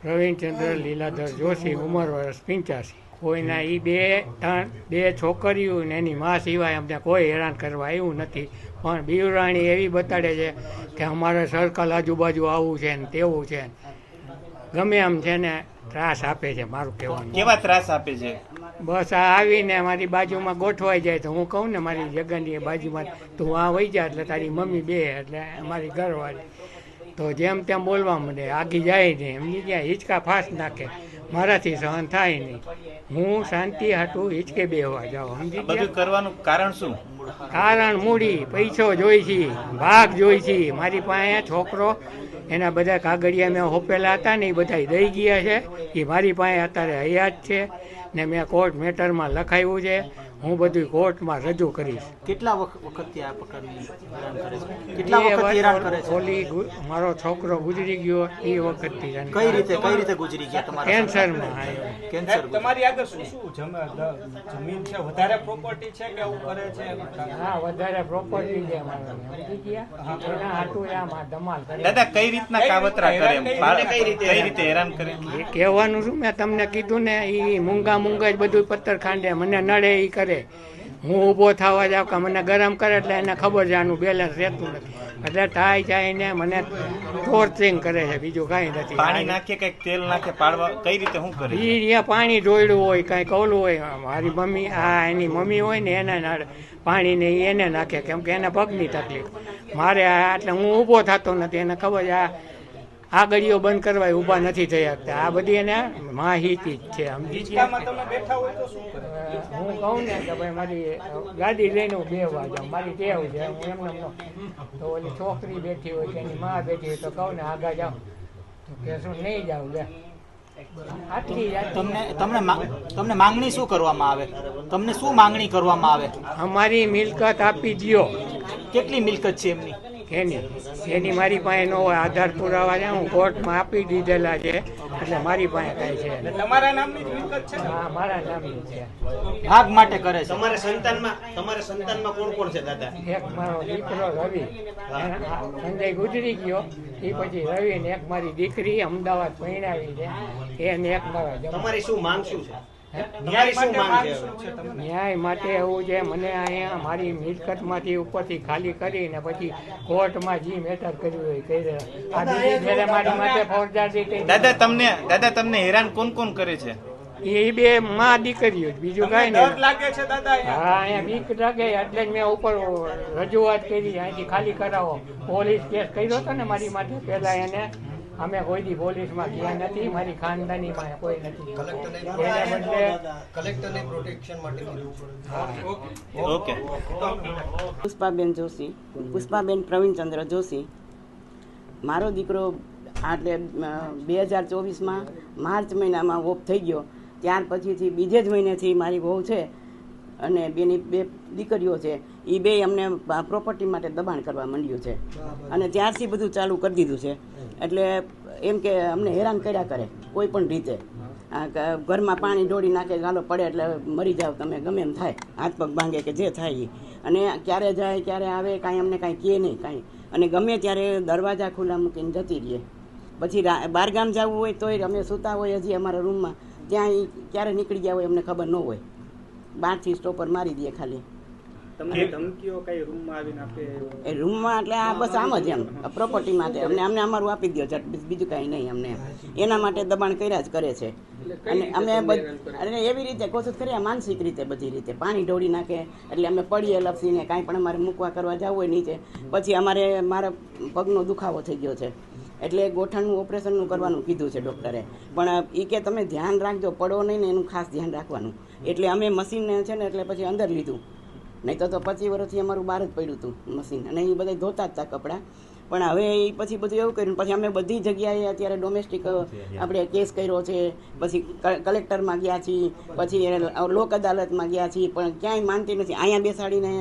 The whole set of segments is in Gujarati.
પ્રવીણચંદ્ર લીલાધર જોશી, ઉંમર વર્ષ 85. કોઈના એ બે છોકરીઓ ને એની મા સિવાય અમને કોઈ હેરાન કરવા આવ્યું નથી. પણ બીવરાણી એવી બતાડે છે કે અમારે સર્કલ આજુબાજુ આવું છે ને તેવું છે, ગમે એમ છે ને ત્રાસ આપે છે. મારું કહેવાનું. કેવા ત્રાસ આપે છે? બસ આ આવીને મારી બાજુમાં ગોઠવાઈ જાય તો હું કહું ને મારી જગનની બાજુમાં, તું આ વહી જા એટલે તારી મમ્મી બે એટલે અમારી ઘરવાળી તો જેમ તેમ બોલવા માંડે, આગી જાય નહીં. એમની ત્યાં હિંચકા ફાસ નાખે, મારાથી સહન થાય નહીં. હું શાંતિ હાટું હિંચકે બેહવા જાઉં. સમજી બધું કરવાનું કારણ શું? કારણ મૂડી પૈસો જોઈ છે, ભાગ જોઈ છે. મારી પાસે છોકરો એના બધા કાગળિયા મેં હોપેલા હતા ને એ બધા દઈ ગયા છે. એ મારી પાસે અત્યારે હયાત છે ને મેં કોર્ટ મેટરમાં લખાવ્યું છે. હું બધું કોર્ટમાં રજૂ કરીશ. કેટલા વખતથી આ પ્રકારની હેરાન કરે છે? કેટલા વખતથી હેરાન કરે છે? ઓલી મારો છોકરો ગુજરી ગયો એ વખતથી. કઈ રીતે ગુજરી ગયા? તમારા કેન્સરમાં. કેન્સર. તમારી આગળ શું જમીન છે, વધારે પ્રોપર્ટી છે કે એવું કરે છે? હા, વધારે પ્રોપર્ટી છે એના હાટું આમાં ધમાલ કરે. દાદા કઈ રીતના કાવતરા કરે, કઈ રીતે હેરાન કરે? એ કહેવાનું શું, મેં તમને કીધું ને, એ મૂંગા જ બધું પથ્થર ખાંડે, મને નડે એ કરે. હું ઊભો થવા જાવ કે મને ગરમ કરે એટલે એને ખબર છે આનું બેલેન્સ રહેતું નથી, એટલે થાય જાય ને મને ટોર્ચરિંગ કરે છે. બીજું કાંઈ નથી. પાણી નાખે કઈક તેલ નાખે પાડવા, કઈ રીતે શું કરે? એ પાણી ઢોળ્યું હોય કાંઈક ઓલું હોય. મારી મમ્મી એની મમ્મી હોય ને એને પાણી ને એને નાખે, કેમ કે એને પગની તકલીફ. મારે એટલે હું ઊભો થતો નથી. એને ખબર છે આ ગળીઓ બંધ કરવા ઊભા નથી થઈ શકતા. આ બધી એને માહિતી જ છે. સમજી ગયા? હું કહું ને કે ભાઈ મારી ગાડી લઈને હું બેહવા જાઉં, મારી ટેવ છે. હું એમને તો ઓલી છોકરી બેઠી હોય કે એની મા બેઠી હોય તો કહું ને આગળ જાઉં તો કે શું નહીં જાઉં લે. તમને માંગણી શું કરવામાં આવે? તમને શું માંગણી કરવામાં આવે? અમારી મિલકત આપી દ્યો. કેટલી મિલકત છે એમની? એની મારી પાસે ન હોય. આધાર પુરાવા છે હું કોર્ટમાં આપી દીધેલા છે, એટલે મારી પાસે કાંઈ છે. તમારા નામની મિલકત છે? હા, મારા નામની છે. ભાગ માટે કરે છે. તમારા સંતાનમાં કોણ કોણ છે દાદા? એક મારો દીકરો રવિ, સંજય ગુજરી ગયો એ પછી રવિ ને એક મારી દીકરી અમદાવાદ પરણાવી છે એને એક મારા. તમારી શું માંગ શું છે? ન્યાય માટે એવું છે, મને અહીંયા મારી મિલકતમાંથી ઉપરથી ખાલી કરીને પછી કોર્ટમાં જે મેટર કર્યું હોય કરી. મારી માટે ફોજદારી. દાદા તમને હેરાન કોણ કોણ કરે છે? એ બે માં દીકરીઓ, બીજું કઈ નહીં. લાગે છે દાદા? હા, અહીંયા બીક લાગે એટલે જ મેં ઉપર રજૂઆત કરી, અહીંથી ખાલી કરાવો. પોલીસ કેસ કર્યો હતો ને મારી માટે પેલા એને. અમે કોઈ દી પોલીસમાં ગયા નથી, મારી ખાનદાની માં કોઈ નથી. એને બદલે કલેક્ટરને પ્રોટેક્શન માટે. ઓકે. પુષ્પાબેન જોશી, પુષ્પાબેન પ્રવીણચંદ્ર જોશી. મારો દીકરો એટલે 2024માં માર્ચ મહિનામાં ઓફ થઈ ગયો. ત્યાર પછીથી બીજે જ મહિનેથી મારી વહુ છે અને બેની બે દીકરીઓ છે, એ બે અમને પ્રોપર્ટી માટે દબાણ કરવા માંડ્યું છે અને ત્યારથી બધું ચાલુ કરી દીધું છે. એટલે એમ કે અમને હેરાન કર્યા કરે કોઈ પણ રીતે. ઘરમાં પાણી ઢોળી નાખે, ગાલો પડે એટલે મરી જાવ તમે, ગમે એમ થાય, હાથ પગ ભાંગે કે જે થાય એ. અને ક્યારે જાય ક્યારે આવે કાંઈ અમને કાંઈ કહે નહીં કાંઈ. અને ગમે ત્યારે દરવાજા ખુલ્લા મૂકીને જતી રહીએ. પછી બહારગામ જવું હોય તોય અમે સૂતા હોય હજી અમારા રૂમમાં, ત્યાં એ ક્યારે નીકળી ગયા હોય અમને ખબર ન હોય. બહારથી સ્ટોપર મારી દઈએ ખાલી. તમને ધમકીઓ કઈ રૂમમાં આવીને આપે? એ રૂમમાં એટલે આ બસ આમ જ એમ પ્રોપર્ટી માટે અમને અમારું આપી દો ઝટ, બીજું કાંઈ નહીં. અમને એના માટે દબાણ કર્યા જ કરે છે. અને અમે અને એવી રીતે કોશિશ કરીએ માનસિક રીતે બધી રીતે પાણી ઢોળી નાખે એટલે અમે પડીએ લપસીને. કાંઈ પણ અમારે મૂકવા કરવા જવું હોય નીચે, પછી મારા પગનો દુખાવો થઈ ગયો છે એટલે ગોઠણનું ઓપરેશનનું કરવાનું કીધું છે ડૉક્ટરે. પણ એ કે તમે ધ્યાન રાખજો, પડો નહીં ને એનું ખાસ ધ્યાન રાખવાનું. એટલે અમે મશીનને છે ને એટલે પછી અંદર લીધું, નહીં તો 25 વર્ષથી અમારું બહાર જ પડ્યું હતું મશીન, અને એ બધા ધોતા જ હતા કપડાં. પણ હવે એ પછી બધું એવું કર્યું. પછી અમે બધી જગ્યાએ અત્યારે ડોમેસ્ટિક આપણે કેસ કર્યો છે, પછી કલેક્ટરમાં ગયા છીએ, પછી લોક અદાલતમાં ગયા છીએ, પણ ક્યાંય માનતી નથી. અહીંયા બેસાડીને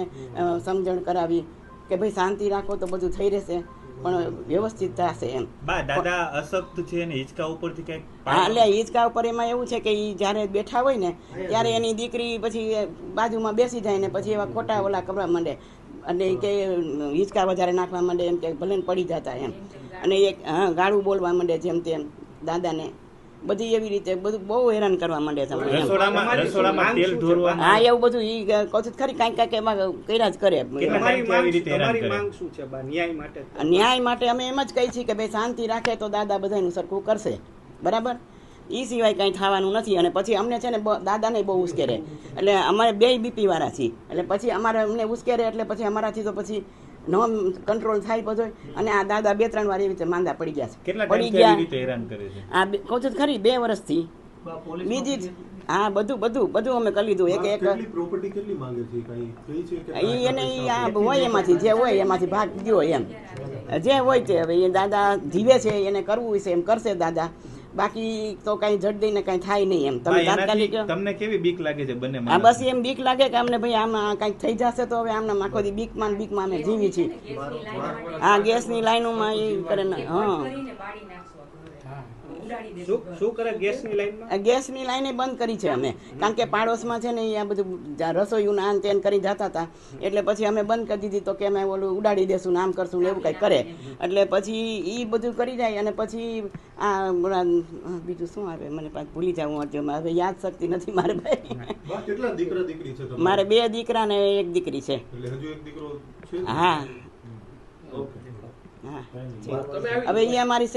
સમજણ કરાવી કે ભાઈ શાંતિ રાખો તો બધું થઈ રહેશે, પણ વ્યવસ્થિત થશે એમ. દાદા અશક્ત છે ને હિંચકા ઉપરથી કઈક. હા, એટલે હિંચકા ઉપર એમાં એવું છે કે એ જ્યારે બેઠા હોય ને ત્યારે એની દીકરી પછી બાજુમાં બેસી જાય ને પછી એવા ખોટા ઓલા કરવા માંડે અને કે હિંચકા વધારે નાખવા માંડે એમ કે ભલે પડી જતા એમ. અને એક ગાળું બોલવા માંડે જેમ તેમ દાદાને. બધી એવી રીતે બધું બહુ હેરાન કરવા માંડે છે અમને એમ. રસોડામાં તેલ ઢોરવાનું હા એવું બધું ઈ કહું છું ખરી કાંઈક એમાં કર્યા જ કરે. કેટલા તમારી ટાઈમથી આવી રીતે હેરાન તમારી કરે? માંગ શું છે બા ન્યાય માટે? ન્યાય માટે અમે એમ જ કહીએ છીએ કે ભાઈ શાંતિ રાખે તો દાદા બધાનું સરખું કરશે, બરાબર. એ સિવાય કંઈ થવાનું નથી. અને પછી અમને છે ને દાદાને બહુ ઉશ્કેરે, એટલે અમારે બે બીપી વાળા છીએ, એટલે પછી અમારે અમને ઉશ્કેરે એટલે પછી અમારાથી તો પછી નો કંટ્રોલ થાય બધો. અને આ દાદા 2-3 વાર એવી રીતે માંદા પડી ગયા છે. કેટલા પડી ટાઈમથી આવી ગયા રીતે હેરાન કરે છે? આ કહું છું ખરી 2 વર્ષથી. બીજી જ હા બધું અમે કરી લીધું. એક પ્રોપર્ટી કેટલી માંગે છે કઈ કઈ છે કે ઈ એને ઈ આ હોય એમાંથી જે હોય એમાંથી ભાગ ગયો એમ જે હોય તે. હવે એ દાદા જીવે છે એને કરવું છે એમ કરશે દાદા, બાકી તો કઈ જડ દઈને કઈ થાય નહીં એમ. તમે હા, તાત્કાલિક એનાથી તમને કેવી બીક લાગે છે બંને હા માણસ? બસ એમ બીક લાગે કે અમને ભાઈ આમાં કંઈક થઈ જશે તો હવે આમને આખો દી બીકમાં અમે જીવી છીએ. હા ગેસની લાઈનોમાં એ કરે ને. હા શું કરે ગેસની લાઈનમાં? ગેસની લાઈને બંધ કરી છે અમે, કારણ કે પાડોશમાં છે ને એ આ બધું રસોઈયું આન તેન કરી જતા હતા, એટલે પછી અમે બંધ કરી દીધી. તો કે અમે ઓલું ઉડાડી દેશું ને આમ કરશું ને એવું કંઈક કરે, એટલે પછી એ બધું કરી જાય. અને પછી આ બીજું શું આવે મને પાછું ભૂલી જાઉં આજે, હવે યાદ શક્તિ નથી મારે ભાઈ. બા કેટલા દીકરા દીકરી છે તમારે? મારે 2 દીકરા ને 1 દીકરી છે. એટલે હજુ એક દીકરો છે? હા ઓકે. હા હવે એ અમારી